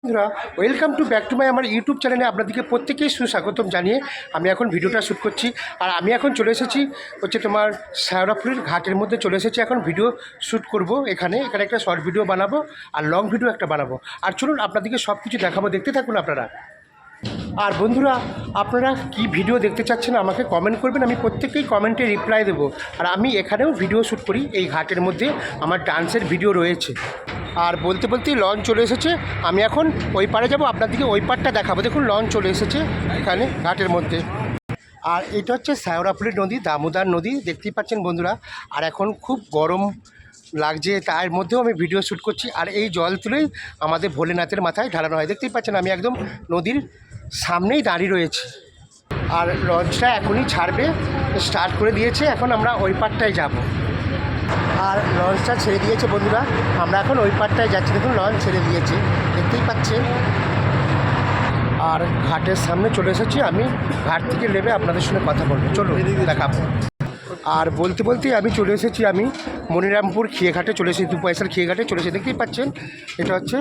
বন্ধুরা, welcome to back to my আমার YouTube চ্যানেলে আপনাদেরকে প্রত্যেকেই সুস্বাগতম জানিয়ে আমি এখন ভিডিওটা শ্যুট করছি। আর আমি এখন চলে এসেছি হচ্ছে তোমার শেওড়াফুলির ঘাটের মধ্যে চলে এসেছি। এখন ভিডিও শ্যুট করব এখানে একটা শর্ট ভিডিও বানাবো আর লং ভিডিও একটা বানাবো। আর চলুন আপনাদেরকে সব কিছু দেখাবো, দেখতে থাকুন আপনারা। আর বন্ধুরা, আপনারা কি ভিডিও দেখতে চাচ্ছেন আমাকে কমেন্ট করবেন, আমি প্রত্যেকেই কমেন্টে রিপ্লাই দেবো। আর আমি এখানেও ভিডিও শ্যুট করি, এই ঘাটের মধ্যে আমার ডান্সের ভিডিও রয়েছে। আর বলতে বলতেই লঞ্চ চলে এসেছে, আমি এখন ওই পারে যাব, আপনাদেরকে ওই পারটা দেখাবো। দেখুন লঞ্চ চলে এসেছে এখানে ঘাটের মধ্যে। আর এটা হচ্ছে শেওড়াফুলি নদী, দামোদর নদী, দেখতেই পাচ্ছেন বন্ধুরা। আর এখন খুব গরম লাগছে, তার মধ্যেও আমি ভিডিও শ্যুট করছি। আর এই জল তুলেই আমাদের ভোলেনাথের মাথায় ঢালানো হয়। দেখতেই পাচ্ছেন আমি একদম নদীর সামনেই দাঁড়িয়ে রয়েছি। আর লঞ্চটা এখনই ছাড়বে, স্টার্ট করে দিয়েছে। এখন আমরা ওই পারটায় যাব। আর লঞ্চটা ছেড়ে দিয়েছে বন্ধুরা, আমরা এখন ওই পারটায় যাচ্ছি। দেখুন লঞ্চ ছেড়ে দিয়েছে, দেখতেই পাচ্ছেন। আর ঘাটের সামনে চলে এসেছি আমি, ঘাট থেকে নেমে আপনাদের সঙ্গে কথা বলবো, চলো দেখাবো। আর বলতে বলতেই আমি চলে এসেছি, আমি মনিরামপুর খেয়েঘাটে চলে এসেছি, 2 পয়সার খেয়েঘাটে চলে এসেছি। দেখতেই পাচ্ছেন এটা হচ্ছে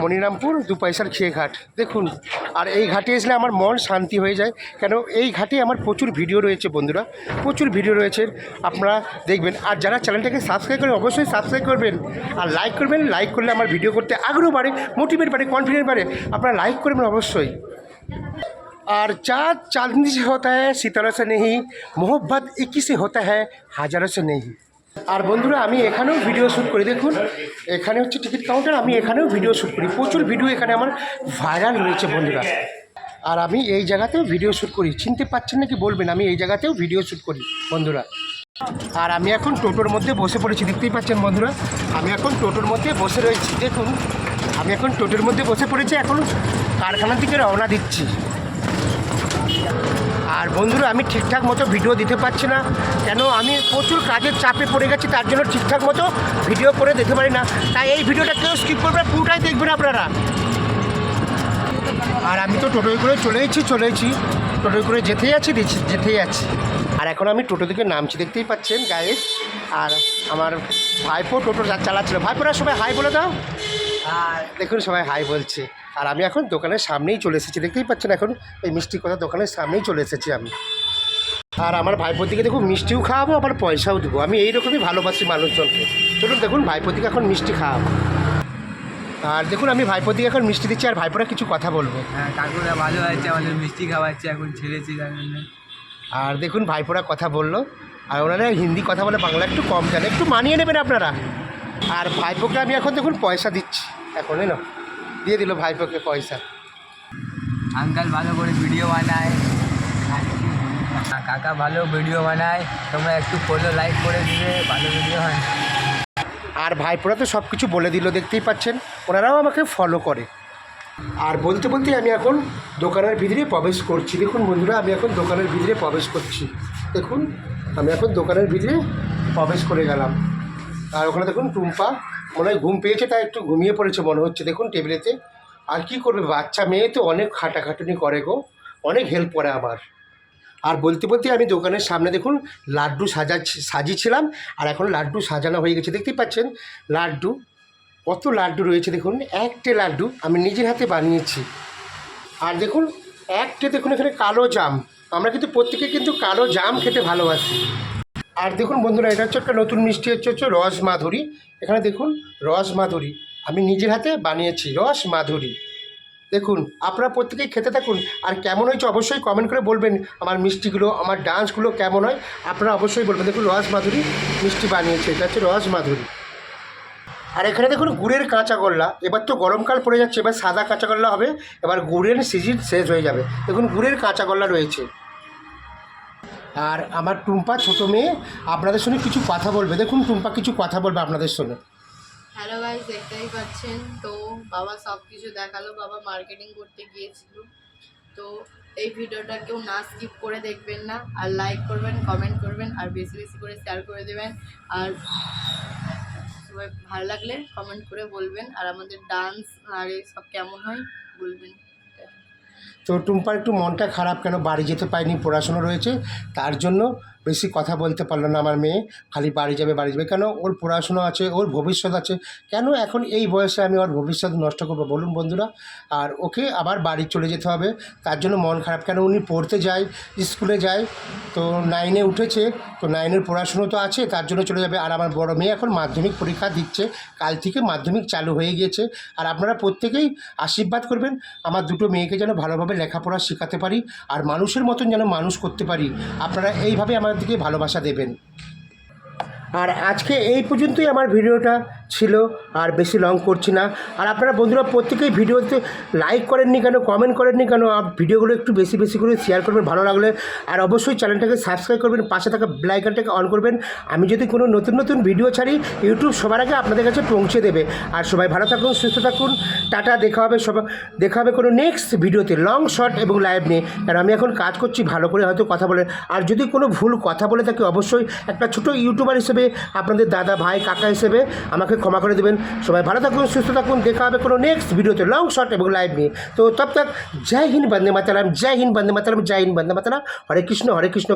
মনিরামপুর 2 পয়সার খেয়েঘাট, দেখুন। আর এই ঘাটে আসলে আমার মন শান্তি হয়ে যায়, কেন এই ঘাটে আমার প্রচুর ভিডিও রয়েছে বন্ধুরা, প্রচুর ভিডিও রয়েছে, আপনারা দেখবেন। আর যারা চ্যানেলটাকে সাবস্ক্রাইব করেন অবশ্যই সাবস্ক্রাইব করবেন আর লাইক করবেন। লাইক করলে আমার ভিডিও করতে আগ্রহ বাড়ে, মোটিভেট বাড়ে, কনফিডেন্স বাড়ে। আপনারা লাইক করবেন অবশ্যই। और चाँद चांदनी से होता है सितारों से नहीं, मोहब्बत एक से होता है হাজারো से नहीं। আর বন্ধুরা, আমি এখানেও ভিডিও শ্যুট করি। দেখুন এখানে হচ্ছে টিকিট কাউন্টার, আমি এখানেও ভিডিও শ্যুট করি, প্রচুর ভিডিও এখানে আমার ভাইরাল হয়েছে বন্ধুরা। আর আমি এই জায়গাতেও ভিডিও শ্যুট করি, চিনতে পারছেন নাকি বলবেন, আমি এই জায়গাতেও ভিডিও শ্যুট করি বন্ধুরা। আর আমি এখন টোটোর মধ্যে বসে পড়েছি, দেখতেই পাচ্ছেন বন্ধুরা, আমি এখন টোটোর মধ্যে বসে রয়েছি। দেখুন আমি এখন টোটোর মধ্যে বসে পড়েছি, এখন কারখানার দিকে রওনা দিচ্ছি। আর বন্ধুরা, আমি ঠিকঠাক মতো ভিডিও দিতে পারছি না, কেন আমি প্রচুর কাজের চাপে পড়ে গেছি, তার জন্য ঠিকঠাক মতো ভিডিও করে দিতে পারি না। তাই এই ভিডিওটা কেউ স্কিপ করবে, পুরোটাই দেখবেন আপনারা। আর আমি তো টোটোয় করে চলেইছি, টোটোয় করে যেতেই আছি। আর এখন আমি টোটো থেকে নামছি, দেখতেই পাচ্ছেন গাইস। আর আমার ভাইপো টোটো চালাচ্ছিল। ভাইপোরা সবাই হাই বলে দাও। আর দেখুন সবাই হাই বলছে। আর আমি এখন দোকানের সামনেই চলে এসেছি, দেখতেই পাচ্ছেন, এখন এই মিষ্টি কথা দোকানের সামনেই চলে এসেছি আমি। আর আমার ভাইপোর দিকে দেখুন মিষ্টিও খাওয়াবো, আবার পয়সাও দেবো। আমি এইরকমই ভালোবাসি মানুষজনকে। চলুন দেখুন ভাইপোর দিকে এখন মিষ্টি খাওয়াবো। আর দেখুন আমি ভাইপোর দিকে এখন মিষ্টি দিচ্ছি, আর ভাইপোরা কিছু কথা বলবো। হ্যাঁ, কাকুরা ভালো আছে, আমাদের মিষ্টি খাওয়াচ্ছে, এখন ছেড়েছি তার জন্য। আর দেখুন ভাইপোরা কথা বললো, আর ওনারা হিন্দি কথা বলে, বাংলা একটু কম জানে, একটু মানিয়ে নেবেন আপনারা। আর ভাইপোকে আমি এখন দেখুন পয়সা দিচ্ছি, এখন এলো দিয়ে দিল ভাইপোকে পয়সা। আঙ্কাল ভালো করে ভিডিও বানায়, কাকা ভালো ভিডিও বানায়, তোমরা একটু ফলো লাইক করে দিবে, ভালো ভিডিও হয়। আর ভাইপোরা তো সব কিছু বলে দিল, দেখতেই পাচ্ছেন, ওনারাও আমাকে ফলো করে। আর বলতে বলতে আমি এখন দোকানের ভিতরে প্রবেশ করছি। দেখুন বন্ধুরা, আমি এখন দোকানের ভিতরে প্রবেশ করছি। দেখুন আমি এখন দোকানের ভিতরে প্রবেশ করে গেলাম। আর ওখানে দেখুন টুম্পা মনে হয় ঘুম পেয়েছে, তাই একটু ঘুমিয়ে পড়েছে মনে হচ্ছে, দেখুন টেবিলেতে। আর কি করবে, বাচ্চা মেয়ে তো অনেক খাটাখাটুনি করে গো, অনেক হেল্প করে আমার। আর বলতে বলতে আমি দোকানের সামনে দেখুন লাড্ডু সাজিয়েছিলাম, আর এখন লাড্ডু সাজানো হয়ে গেছে। দেখতেই পাচ্ছেন লাড্ডু, কত লাড্ডু রয়েছে দেখুন। একটা লাড্ডু আমি নিজের হাতে বানিয়েছি। আর দেখুন দেখুন এখানে কালো জাম, আমরা কিন্তু প্রত্যেকে কিন্তু কালো জাম খেতে ভালোবাসি। আর দেখুন বন্ধুরা, এটা হচ্ছে একটা নতুন মিষ্টি, হচ্ছে রস মাধুরী। এখানে দেখুন রস মাধুরী আমি নিজের হাতে বানিয়েছি, রস মাধুরী। দেখুন আপনারা প্রত্যেকেই খেতে থাকুন। আর কেমন হয়েছে অবশ্যই কমেন্ট করে বলবেন, আমার মিষ্টিগুলো, আমার ডান্সগুলো কেমন হয় আপনারা অবশ্যই বলবেন। দেখুন রস মাধুরী মিষ্টি বানিয়েছে, এটা হচ্ছে রস মাধুরী। আর এখানে দেখুন গুড়ের কাঁচাগোল্লা, এবার তো গরমকাল পড়ে যাচ্ছে, এবার সাদা কাঁচাগোল্লা হবে, এবার গুড়ের সিজন শেষ হয়ে যাবে। দেখুন গুড়ের কাঁচাগোল্লা রয়েছে। আর আমার টুম্পা ছোটো মেয়ে আপনাদের সঙ্গে কিছু কথা বলবে, দেখুন টুম্পা কিছু কথা বলবে আপনাদের সঙ্গে। হ্যালো গাইস, দেখতেই পাচ্ছেন তো, বাবা সব কিছু দেখালো, বাবা মার্কেটিং করতে গিয়েছিল। তো এই ভিডিওটা কেউ না স্কিপ করে দেখবেন না, আর লাইক করবেন, কমেন্ট করবেন, আর বেশি বেশি করে শেয়ার করে দেবেন। আর সবাই ভালো লাগলে কমেন্ট করে বলবেন, আর আমাদের ডান্স আর সব কেমন হয় বলবেন। তো টুম্পার একটু মনটা খারাপ, কেন বাড়ি যেতে পারিনি, পড়াশুনো রয়েছে, তার জন্য বেশি কথা বলতে পারলো না আমার মেয়ে, খালি বাড়ি যাবে বাড়ি যাবে। কেন? ওর পড়াশোনা আছে, ওর ভবিষ্যৎ আছে। কেন এখন এই বয়সে আমি ওর ভবিষ্যৎ নষ্ট করবো বলুন বন্ধুরা? আর ওকে আবার বাড়ি চলে যেতে হবে, তার জন্য মন খারাপ। কেন? উনি পড়তে যায়, স্কুলে যায়, তো 9-এ উঠেছে, তো 9-এর পড়াশুনো তো আছে, তার জন্য চলে যাবে। আর আমার বড় মেয়ে এখন মাধ্যমিক পরীক্ষা দিচ্ছে, কাল থেকে মাধ্যমিক চালু হয়ে গিয়েছে। আর আপনারা প্রত্যেকেই আশীর্বাদ করবেন আমার দুটো মেয়েকে যেন ভালোভাবে লেখাপড়া শেখাতে পারি, আর মানুষের মতন যেন মানুষ করতে পারি। আপনারা এইভাবে আমাদেরকে ভালোবাসা দেবেন। আর আজকে এই পর্যন্তই আমার ভিডিওটা ছিল, আর বেশি লং করছি না। আর আপনারা বন্ধুরা প্রত্যেকেই ভিডিওতে লাইক করেননি কেন, কমেন্ট করেননি কেন, ভিডিওগুলো একটু বেশি বেশি করে শেয়ার করবেন ভালো লাগলে। আর অবশ্যই চ্যানেলটাকে সাবস্ক্রাইব করবেন, পাশে থাকা বেল আইকনটাকে অন করবেন। আমি যদি কোনো নতুন নতুন ভিডিও ছাড়ি, ইউটিউব সবার আগে আপনাদের কাছে পৌঁছে দেবে। আর সবাই ভালো থাকুন, সুস্থ থাকুন, টাটা। দেখা হবে কোনো নেক্সট ভিডিওতে, লং শর্ট এবং লাইভ নিয়ে। কারণ আমি এখন কাজ করছি, ভালো করে হয়তো কথা বলে। আর যদি কোনো ভুল কথা বলে থাকি, অবশ্যই একটা ছোটো ইউটিউবার হিসেবে, আপনাদের দাদা ভাই কাকা হিসেবে আমাকে ক্ষমা করে দেবেন। সবাই ভালো থাকুন, সুস্থ থাকুন, দেখা হবে কোনো নেক্সট ভিডিওতে, লং শর্ট এবং লাইভ নিয়ে। তো তব তক জয় হিন্দ, বন্দে মাতরম, জয় হিন্দ, বন্দে মাতরম, জয় হিন্দ, বন্দে মাতরম। হরে কৃষ্ণ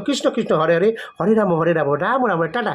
কৃষ্ণ কৃষ্ণ হরে হরে, হরে রাম রাম রাম, টাটা।